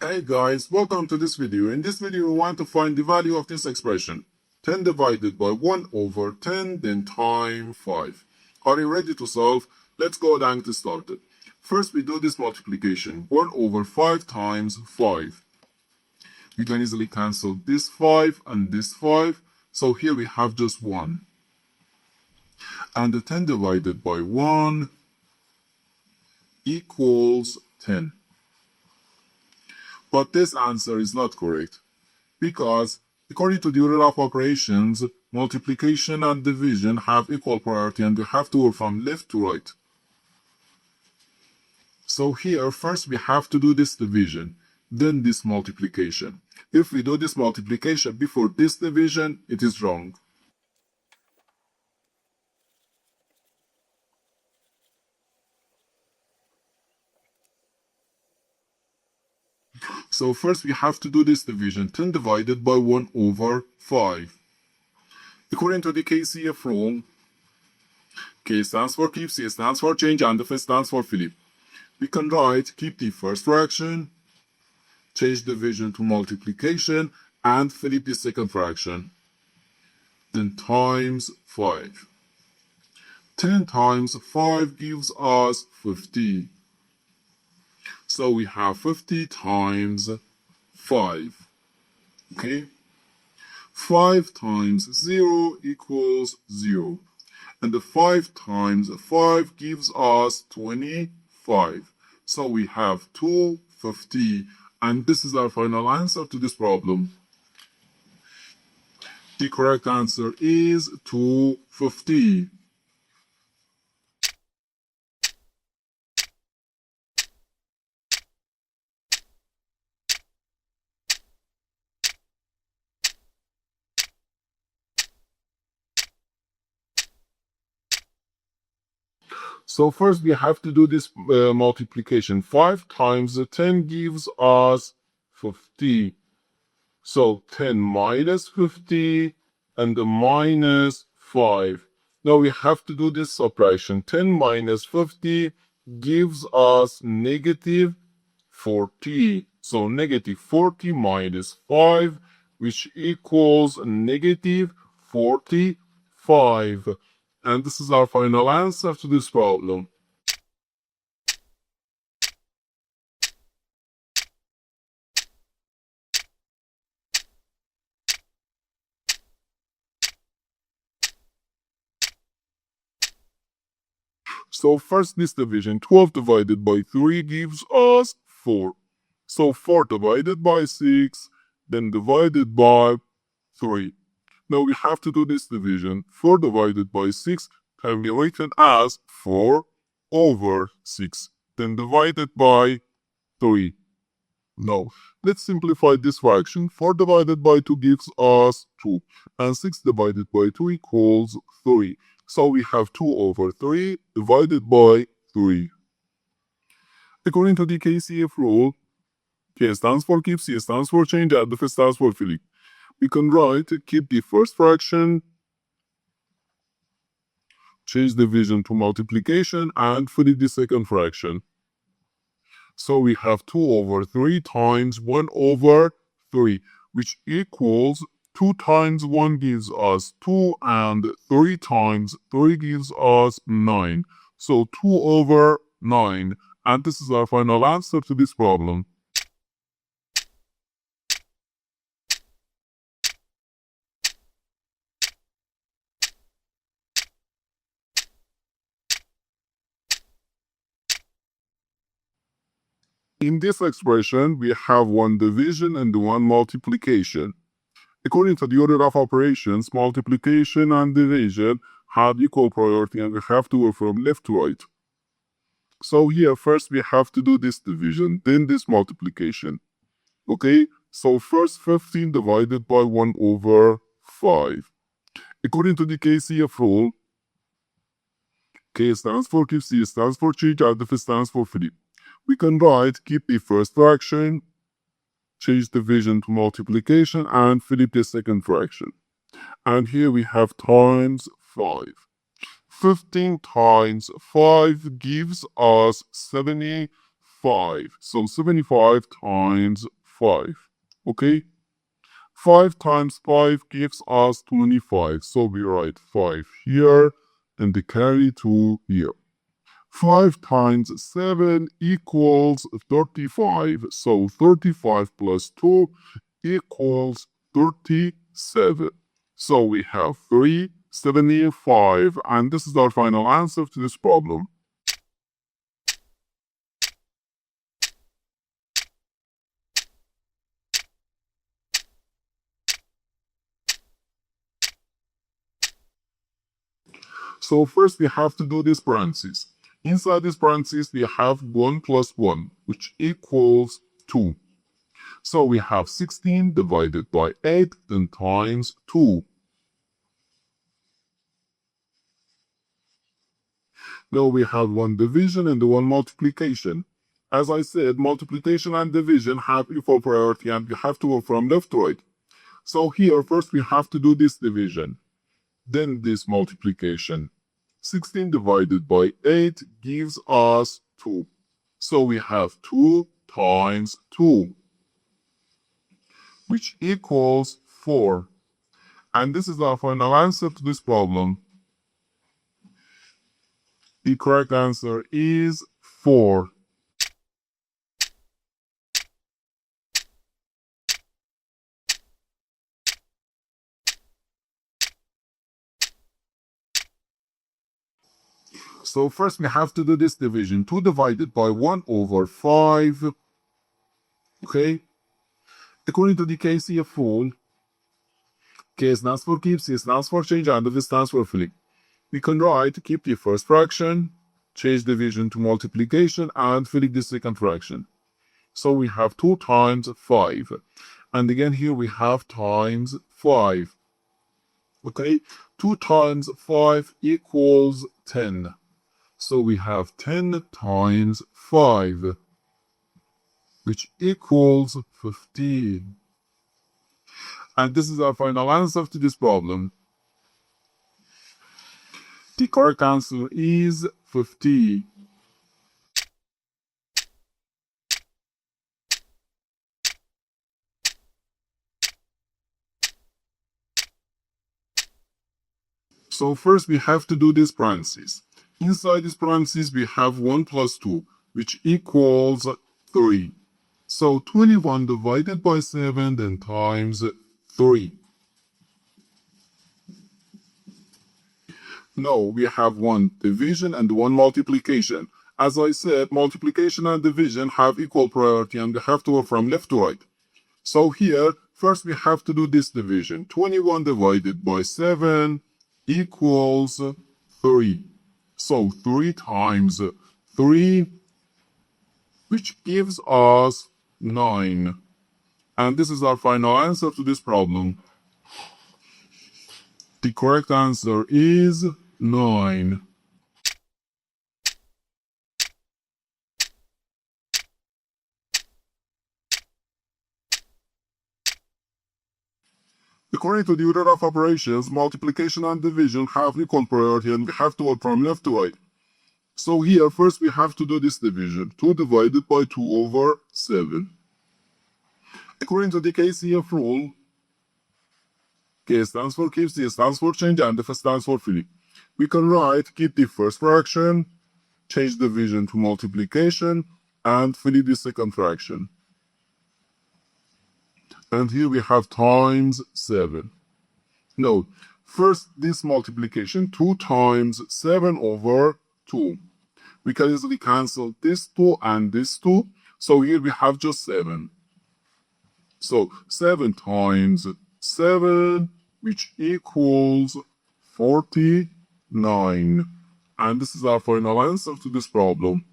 Hey guys, welcome to this video. In this video, we want to find the value of this expression. 10 divided by 1 over 10, then time 5. Are you ready to solve? Let's go down to start it. First, we do this multiplication. 1 over 5 times 5. We can easily cancel this 5 and this 5. So here we have just 1. And the 10 divided by 1 equals 10. But this answer is not correct, because according to the order of operations, multiplication and division have equal priority and we have to work from left to right. So here, first we have to do this division, then this multiplication. If we do this multiplication before this division, it is wrong. So first we have to do this division, 10 divided by 1 over 5. According to the KCF rule, K stands for keep, C stands for change, and F stands for flip. We can write keep the first fraction, change division to multiplication, and flip the second fraction. Then times 5. 10 times 5 gives us 50. So we have 50 times 5. Okay? 5 times 0 equals 0. And the 5 times 5 gives us 25. So we have 250. And this is our final answer to this problem. The correct answer is 250. So first we have to do this multiplication. 5 times 10 gives us 50. So 10 minus 50 and minus 5. Now we have to do this subtraction. 10 minus 50 gives us negative 40. So negative 40 minus 5, which equals negative 45. And this is our final answer to this problem. So first this division, 12 divided by 3 gives us 4. So 4 divided by 6, then divided by 3. Now we have to do this division. 4 divided by 6 can be written as 4 over 6, then divided by 3. Now, let's simplify this fraction. 4 divided by 2 gives us 2, and 6 divided by 2 equals 3. So we have 2 over 3 divided by 3. According to the KCF rule, K stands for keep, C stands for change, and F stands for flip. We can write keep the first fraction, change division to multiplication, and flip the second fraction. So we have 2 over 3 times 1 over 3, which equals 2 times 1 gives us 2, and 3 times 3 gives us 9. So 2 over 9. And this is our final answer to this problem. In this expression, we have one division and one multiplication. According to the order of operations, multiplication and division have equal priority and we have to work from left to right. So here, first we have to do this division, then this multiplication. Okay, so first 15 divided by 1 over 5. According to the KCF rule, K stands for keep, C stands for change, and F stands for flip. We can write keep the first fraction, change division to multiplication, and flip the second fraction. And here we have times 5. 15 times 5 gives us 75. 5. So 75 times 5. Okay? 5 times 5 gives us 25. So we write 5 here and the carry 2 here. 5 times 7 equals 35. So 35 plus 2 equals 37. So we have 375, and this is our final answer to this problem. So first we have to do these parentheses. Inside these parentheses we have 1 plus 1, which equals 2. So we have 16 divided by 8, then times 2. Now we have one division and one multiplication. As I said, multiplication and division have equal priority and we have to go from left to right. So here, first we have to do this division, then this multiplication. 16 divided by 8 gives us 2. So we have 2 times 2, which equals 4. And this is our final answer to this problem. The correct answer is 4. So first we have to do this division. 2 divided by 1 over 5. Okay? According to the KCF rule, K stands for keep, C stands for change, and V stands for flip. We can write keep the first fraction, change division to multiplication, and flip the second fraction. So we have 2 times 5. And again here we have times 5. Okay? 2 times 5 equals 10. So we have 10 times 5, which equals 15. And this is our final answer to this problem. The correct answer is 50. So first we have to do these parentheses. Inside these parentheses we have 1 plus 2, which equals 3. So 21 divided by 7 then times 3. No, we have one division and one multiplication. As I said, multiplication and division have equal priority and we have to go from left to right. So here, first we have to do this division. 21 divided by 7 equals 3. So 3 times 3, which gives us 9. And this is our final answer to this problem. The correct answer is 9. According to the order of operations, multiplication and division have equal priority and we have to work from left to right. So here, first we have to do this division. 2 divided by 2 over 7. According to the KCF rule, K stands for keep, C stands for change, and F stands for flip. We can write keep the first fraction, change division to multiplication, and flip the second fraction. And here we have times 7. No, first this multiplication, 2 times 7 over 2. We can easily cancel this 2 and this 2. So here we have just 7. So 7 times 7, which equals 49. And this is our final answer to this problem.